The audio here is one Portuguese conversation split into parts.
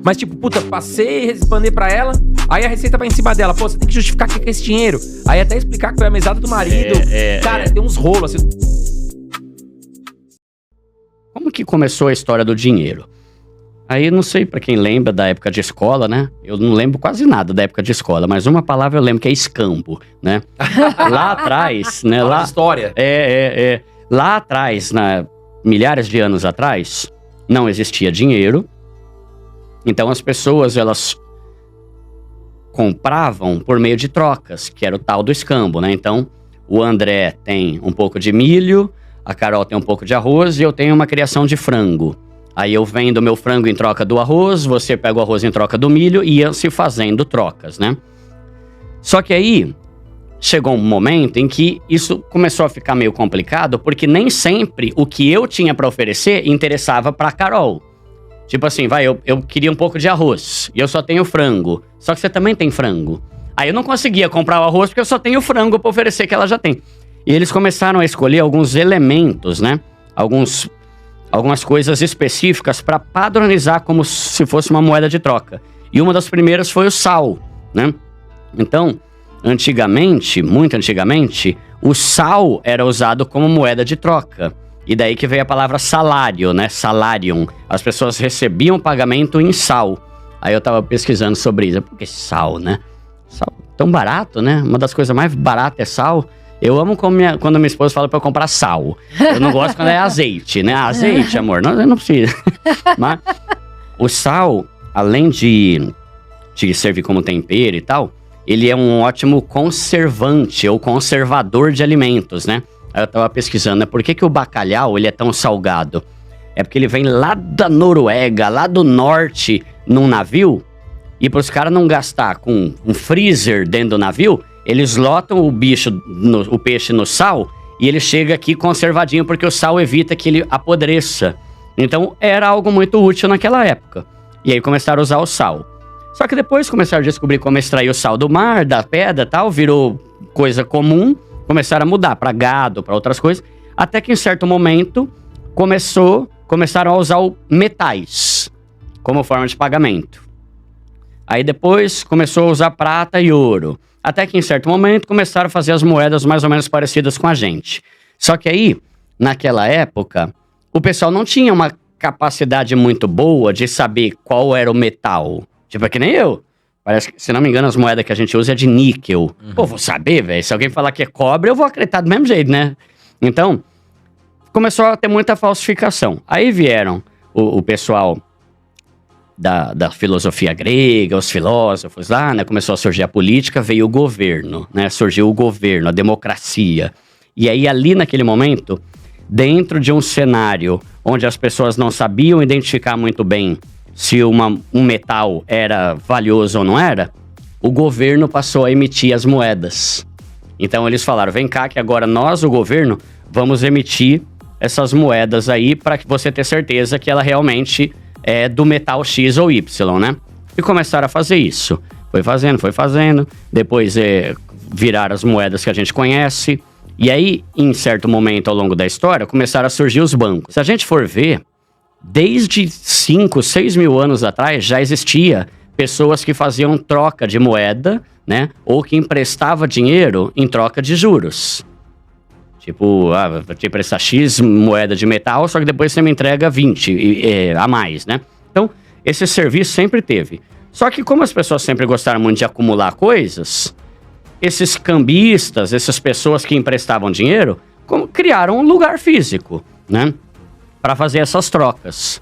Mas tipo, puta, passei, responder pra ela, aí a receita vai em cima dela. Pô, você tem que justificar o que é esse dinheiro. Aí até explicar que foi a mesada do marido. Cara, tem uns rolos assim. Como que começou a história do dinheiro? Aí, não sei pra quem lembra da época de escola, né? Eu não lembro quase nada da época de escola, mas uma palavra eu lembro que é escambo, né? Lá atrás, né? Lá história. Lá atrás, milhares de anos atrás, não existia dinheiro. Então, as pessoas, elas compravam por meio de trocas, que era o tal do escambo, né? Então, o André tem um pouco de milho, a Carol tem um pouco de arroz e eu tenho uma criação de frango. Aí eu vendo meu frango em troca do arroz, você pega o arroz em troca do milho e ia se fazendo trocas, né? Só que aí chegou um momento em que isso começou a ficar meio complicado, porque nem sempre o que eu tinha pra oferecer interessava pra Carol. Tipo assim, eu queria um pouco de arroz e eu só tenho frango, só que você também tem frango. Aí eu não conseguia comprar o arroz porque eu só tenho frango pra oferecer que ela já tem. E eles começaram a escolher alguns elementos, né? Algumas coisas específicas para padronizar como se fosse uma moeda de troca. E uma das primeiras foi o sal, né? Então, antigamente, muito antigamente, o sal era usado como moeda de troca. E daí que veio a palavra salário, né? Salarium. As pessoas recebiam pagamento em sal. Aí eu tava pesquisando sobre isso. Por que sal, né? Sal tão barato, né? Uma das coisas mais baratas é sal. Eu amo quando minha esposa fala pra eu comprar sal. Eu não gosto quando é azeite, né? Azeite, amor, não precisa. Mas o sal, além de servir como tempero e tal, ele é um ótimo conservante ou conservador de alimentos, né? Aí eu tava pesquisando, né? Por que o bacalhau ele é tão salgado? É porque ele vem lá da Noruega, lá do norte, num navio, e pros caras não gastar com um freezer dentro do navio, eles lotam o peixe no sal e ele chega aqui conservadinho, porque o sal evita que ele apodreça. Então, era algo muito útil naquela época. E aí começaram a usar o sal. Só que depois começaram a descobrir como extrair o sal do mar, da pedra e tal, virou coisa comum, começaram a mudar para gado, para outras coisas, até que em certo momento começaram a usar metais como forma de pagamento. Aí depois começou a usar prata e ouro. Até que em certo momento começaram a fazer as moedas mais ou menos parecidas com a gente. Só que aí, naquela época, o pessoal não tinha uma capacidade muito boa de saber qual era o metal. Tipo, é que nem eu. Parece que, se não me engano, as moedas que a gente usa é de níquel. Pô, vou saber, velho. Se alguém falar que é cobre, eu vou acreditar do mesmo jeito, né? Então, começou a ter muita falsificação. Aí vieram o pessoal da filosofia grega, os filósofos lá, né? Começou a surgir a política, veio o governo, né? Surgiu o governo, a democracia. E aí, ali naquele momento, dentro de um cenário onde as pessoas não sabiam identificar muito bem se um metal era valioso ou não era, o governo passou a emitir as moedas. Então, eles falaram, vem cá que agora nós, o governo, vamos emitir essas moedas aí para você ter certeza que ela realmente é do metal X ou Y, né? E começaram a fazer isso. Foi fazendo. Depois viraram as moedas que a gente conhece. E aí, em certo momento ao longo da história, começaram a surgir os bancos. Se a gente for ver, desde 5, 6 mil anos atrás, já existia pessoas que faziam troca de moeda, né? Ou que emprestava dinheiro em troca de juros. Tipo, vou te emprestar X moeda de metal, só que depois você me entrega 20 a mais, né? Então, esse serviço sempre teve. Só que como as pessoas sempre gostaram muito de acumular coisas, esses cambistas, essas pessoas que emprestavam dinheiro, criaram um lugar físico, né? Para fazer essas trocas.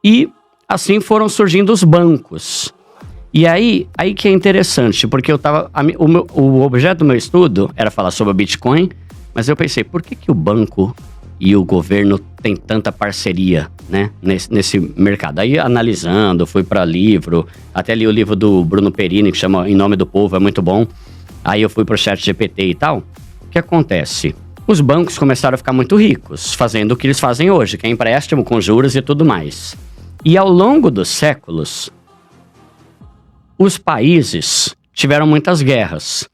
E assim foram surgindo os bancos. E aí que é interessante, porque o objeto do meu estudo era falar sobre o Bitcoin, mas eu pensei, por que o banco e o governo têm tanta parceria, né, nesse mercado? Aí, analisando, fui para livro, até li o livro do Bruno Perini, que chama Em Nome do Povo, é muito bom. Aí eu fui pro ChatGPT e tal. O que acontece? Os bancos começaram a ficar muito ricos, fazendo o que eles fazem hoje, que é empréstimo com juros e tudo mais. E ao longo dos séculos, os países tiveram muitas guerras.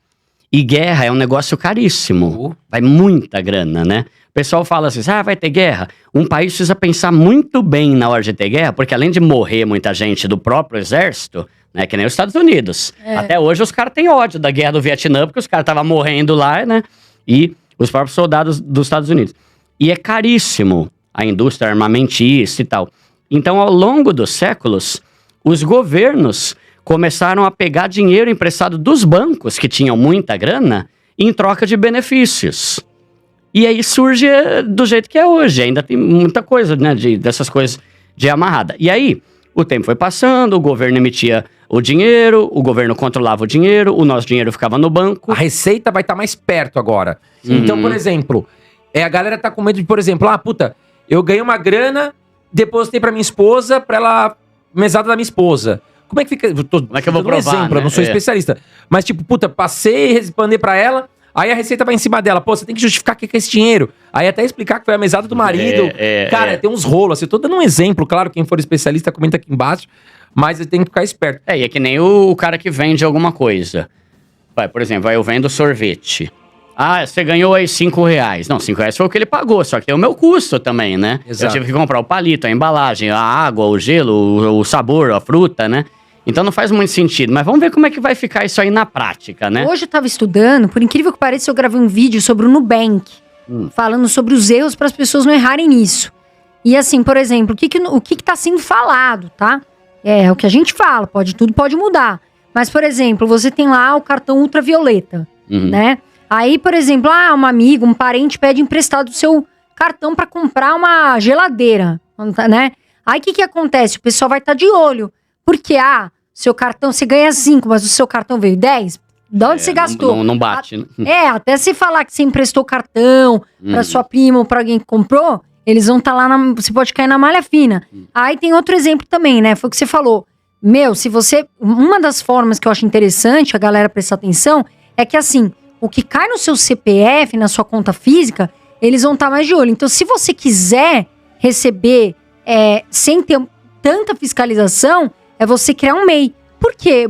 E guerra é um negócio caríssimo. Vai muita grana, né? O pessoal fala assim, vai ter guerra? Um país precisa pensar muito bem na hora de ter guerra, porque além de morrer muita gente do próprio exército, né, que nem os Estados Unidos. Até hoje os caras têm ódio da guerra do Vietnã, porque os caras estavam morrendo lá, né? E os próprios soldados dos Estados Unidos. E é caríssimo a indústria armamentista e tal. Então, ao longo dos séculos, os governos começaram a pegar dinheiro emprestado dos bancos, que tinham muita grana, em troca de benefícios. E aí surge do jeito que é hoje. Ainda tem muita coisa, né, dessas coisas de amarrada. E aí, o tempo foi passando, o governo emitia o dinheiro, o governo controlava o dinheiro, o nosso dinheiro ficava no banco. A receita vai estar mais perto agora. Então, por exemplo, a galera tá com medo de, por exemplo, eu ganhei uma grana, depositei pra minha esposa, pra ela... mesada da minha esposa. Como é que fica? Como é que eu vou provar, exemplo, né? Eu não sou especialista. Mas tipo, passei, responder pra ela, aí a receita vai em cima dela. Você tem que justificar o que é esse dinheiro. Aí até explicar que foi a mesada do marido. Cara, tem uns rolos. Assim, eu tô dando um exemplo, claro, quem for especialista comenta aqui embaixo, mas eu tenho que ficar esperto. E é que nem o cara que vende alguma coisa. Por exemplo, eu vendo sorvete. Você ganhou aí R$5. Não, R$5 foi o que ele pagou, só que tem o meu custo também, né? Exato. Eu tive que comprar o palito, a embalagem, a água, o gelo, o sabor, a fruta, né? Então não faz muito sentido, mas vamos ver como é que vai ficar isso aí na prática, né? Hoje eu tava estudando, por incrível que pareça, eu gravei um vídeo sobre o Nubank, falando sobre os erros para as pessoas não errarem nisso. E assim, por exemplo, o que tá sendo falado, tá? É o que a gente fala, tudo pode mudar. Mas, por exemplo, você tem lá o cartão ultravioleta, né? Aí, por exemplo, um amigo, um parente pede emprestado o seu cartão para comprar uma geladeira, né? Aí o que acontece? O pessoal vai estar de olho. Porque, seu cartão, você ganha 5, mas o seu cartão veio 10? De onde você gastou? Não bate, né? Até se falar que você emprestou cartão pra sua prima ou pra alguém que comprou, eles vão estar lá, você pode cair na malha fina. Aí tem outro exemplo também, né? Foi o que você falou. Se você... Uma das formas que eu acho interessante a galera prestar atenção é que, assim, o que cai no seu CPF, na sua conta física, eles vão estar mais de olho. Então, se você quiser receber sem ter tanta fiscalização, é você criar um MEI. Por quê?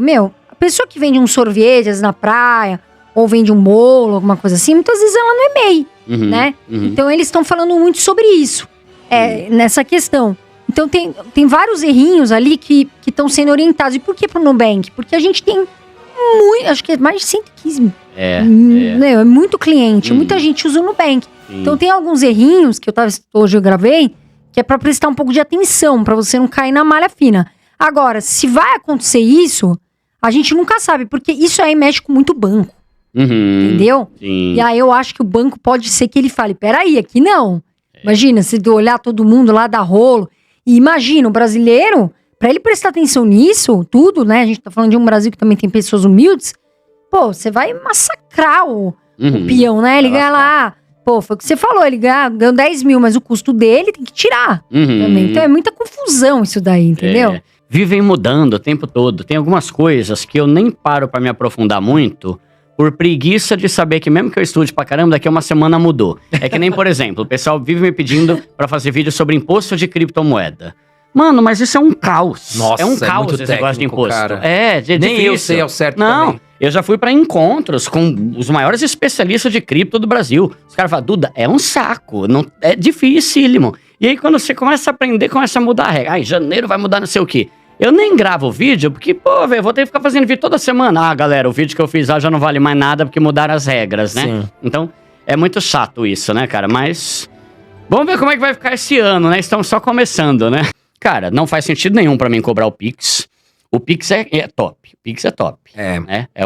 A pessoa que vende uns sorvetes na praia, ou vende um bolo, alguma coisa assim, muitas vezes ela não é MEI, né? Então, eles estão falando muito sobre isso, nessa questão. Então, tem vários errinhos ali que estão sendo orientados. E por que pro Nubank? Porque a gente tem acho que é mais de 115. É muito cliente, muita gente usa o Nubank. Então, tem alguns errinhos que hoje eu gravei, que é pra prestar um pouco de atenção, pra você não cair na malha fina. Agora, se vai acontecer isso, a gente nunca sabe, porque isso aí mexe com muito banco. Entendeu? Sim. E aí eu acho que o banco pode ser que ele fale, peraí, aqui não. Imagina, se olhar todo mundo lá, dar rolo. E imagina, o brasileiro, pra ele prestar atenção nisso, tudo, né? A gente tá falando de um Brasil que também tem pessoas humildes. Você vai massacrar o peão, né? Ele ganha lá... foi o que você falou, ele ganhou 10 mil, mas o custo dele tem que tirar também. Então é muita confusão isso daí, entendeu? Vivem mudando o tempo todo. Tem algumas coisas que eu nem paro pra me aprofundar muito, por preguiça de saber que mesmo que eu estude pra caramba, daqui a uma semana mudou. É que nem, por exemplo, o pessoal vive me pedindo pra fazer vídeo sobre imposto de criptomoeda. Mano, mas isso é um caos. Nossa, é um caos muito esse negócio de técnico, imposto. cara. Nem difícil. Eu sei ao certo Não, também. eu já fui pra encontros com os maiores especialistas de cripto do Brasil. Os caras falam, Duda, é um saco, não, é dificílimo. E aí quando você começa a aprender, começa a mudar a regra. Em janeiro vai mudar não sei o quê. Eu nem gravo o vídeo, porque, vou ter que ficar fazendo vídeo toda semana. Galera, o vídeo que eu fiz lá já não vale mais nada, porque mudaram as regras, né? Sim. Então, é muito chato isso, né, cara? Mas, vamos ver como é que vai ficar esse ano, né? Estamos só começando, né? Cara, não faz sentido nenhum pra mim cobrar o Pix. O Pix é top. O Pix é top.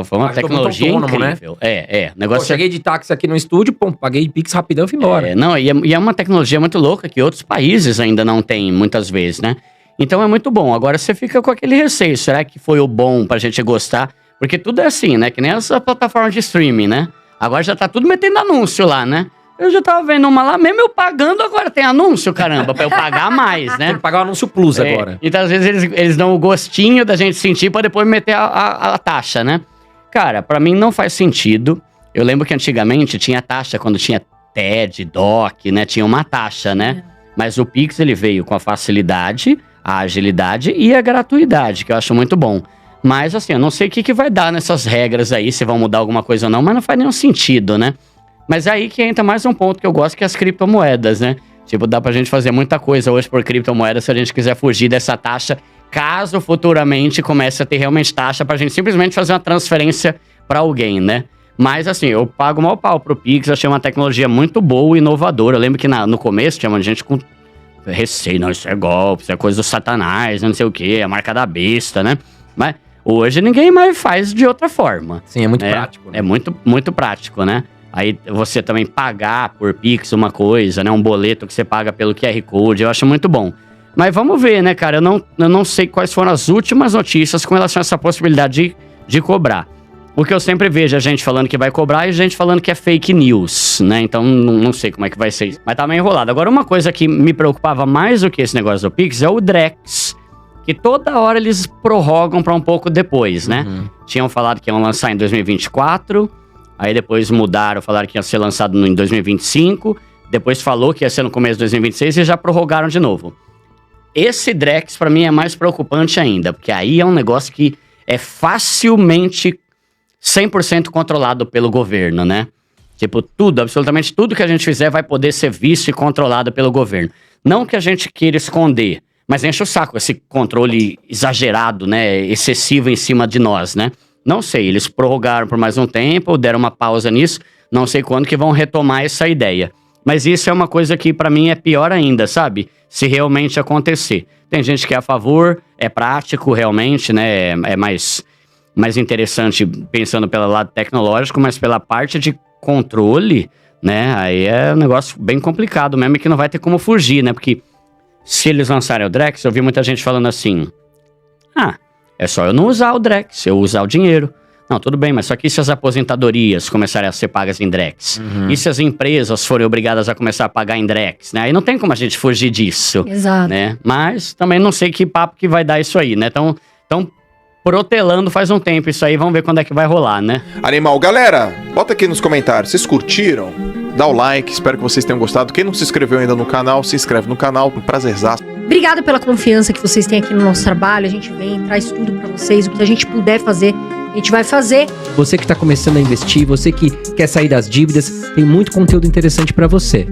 Foi uma tecnologia incrível. Né? Negócio cheguei de táxi aqui no estúdio, paguei Pix rapidão e fui embora. E é uma tecnologia muito louca que outros países ainda não têm, muitas vezes, né? Então é muito bom. Agora você fica com aquele receio. Será que foi o bom pra gente gostar? Porque tudo é assim, né? Que nem essa plataforma de streaming, né? Agora já tá tudo metendo anúncio lá, né? Eu já tava vendo uma lá, mesmo eu pagando, agora tem anúncio, caramba, pra eu pagar mais, né? Tem que pagar o anúncio plus agora. Então, às vezes, eles dão o gostinho da gente sentir pra depois meter a taxa, né? Cara, pra mim não faz sentido. Eu lembro que antigamente tinha taxa quando tinha TED, DOC, né? Tinha uma taxa, né? Mas o Pix, ele veio com a facilidade, a agilidade e a gratuidade, que eu acho muito bom. Mas, assim, eu não sei o que vai dar nessas regras aí, se vão mudar alguma coisa ou não, mas não faz nenhum sentido, né? Mas é aí que entra mais um ponto que eu gosto, que é as criptomoedas, né? Tipo, dá pra gente fazer muita coisa hoje por criptomoedas se a gente quiser fugir dessa taxa, caso futuramente comece a ter realmente taxa pra gente simplesmente fazer uma transferência pra alguém, né? Mas assim, eu pago mal pau pro Pix, achei uma tecnologia muito boa e inovadora. Eu lembro que no começo tinha uma gente com receio, não, isso é golpe, isso é coisa do satanás, não sei o quê, a marca da besta, né? Mas hoje ninguém mais faz de outra forma. Sim, é muito prático. Né? É muito, muito prático, né? Aí você também pagar por Pix uma coisa, né? Um boleto que você paga pelo QR Code, eu acho muito bom. Mas vamos ver, né, cara? Eu não sei quais foram as últimas notícias com relação a essa possibilidade de cobrar. Porque eu sempre vejo a gente falando que vai cobrar e gente falando que é fake news, né? Então não sei como é que vai ser isso. Mas tá meio enrolado. Agora, uma coisa que me preocupava mais do que esse negócio do Pix é o Drex. Que toda hora eles prorrogam pra um pouco depois, né? Tinham falado que iam lançar em 2024... Aí depois mudaram, falaram que ia ser lançado em 2025. Depois falou que ia ser no começo de 2026 e já prorrogaram de novo. Esse Drex, pra mim, é mais preocupante ainda. Porque aí é um negócio que é facilmente 100% controlado pelo governo, né? Tipo, tudo, absolutamente tudo que a gente fizer vai poder ser visto e controlado pelo governo. Não que a gente queira esconder, mas enche o saco esse controle exagerado, né? Excessivo em cima de nós, né? Não sei, eles prorrogaram por mais um tempo, deram uma pausa nisso, não sei quando que vão retomar essa ideia. Mas isso é uma coisa que pra mim é pior ainda, sabe? Se realmente acontecer. Tem gente que é a favor, é prático realmente, né? É mais interessante pensando pelo lado tecnológico, mas pela parte de controle, né? Aí é um negócio bem complicado mesmo e que não vai ter como fugir, né? Porque se eles lançarem o Drex, eu vi muita gente falando assim... é só eu não usar o Drex, eu usar o dinheiro. Não, tudo bem, mas só que e se as aposentadorias começarem a ser pagas em Drex? E se as empresas forem obrigadas a começar a pagar em Drex, né? Aí não tem como a gente fugir disso. Exato. Né? Mas também não sei que papo que vai dar isso aí, né? Então protelando faz um tempo isso aí, vamos ver quando é que vai rolar, né? Animal, galera, bota aqui nos comentários, vocês curtiram? Dá o like, espero que vocês tenham gostado. Quem não se inscreveu ainda no canal, se inscreve no canal, um prazerzaço. Obrigada pela confiança que vocês têm aqui no nosso trabalho. A gente vem, traz tudo pra vocês. O que a gente puder fazer, a gente vai fazer. Você que tá começando a investir, você que quer sair das dívidas, tem muito conteúdo interessante pra você.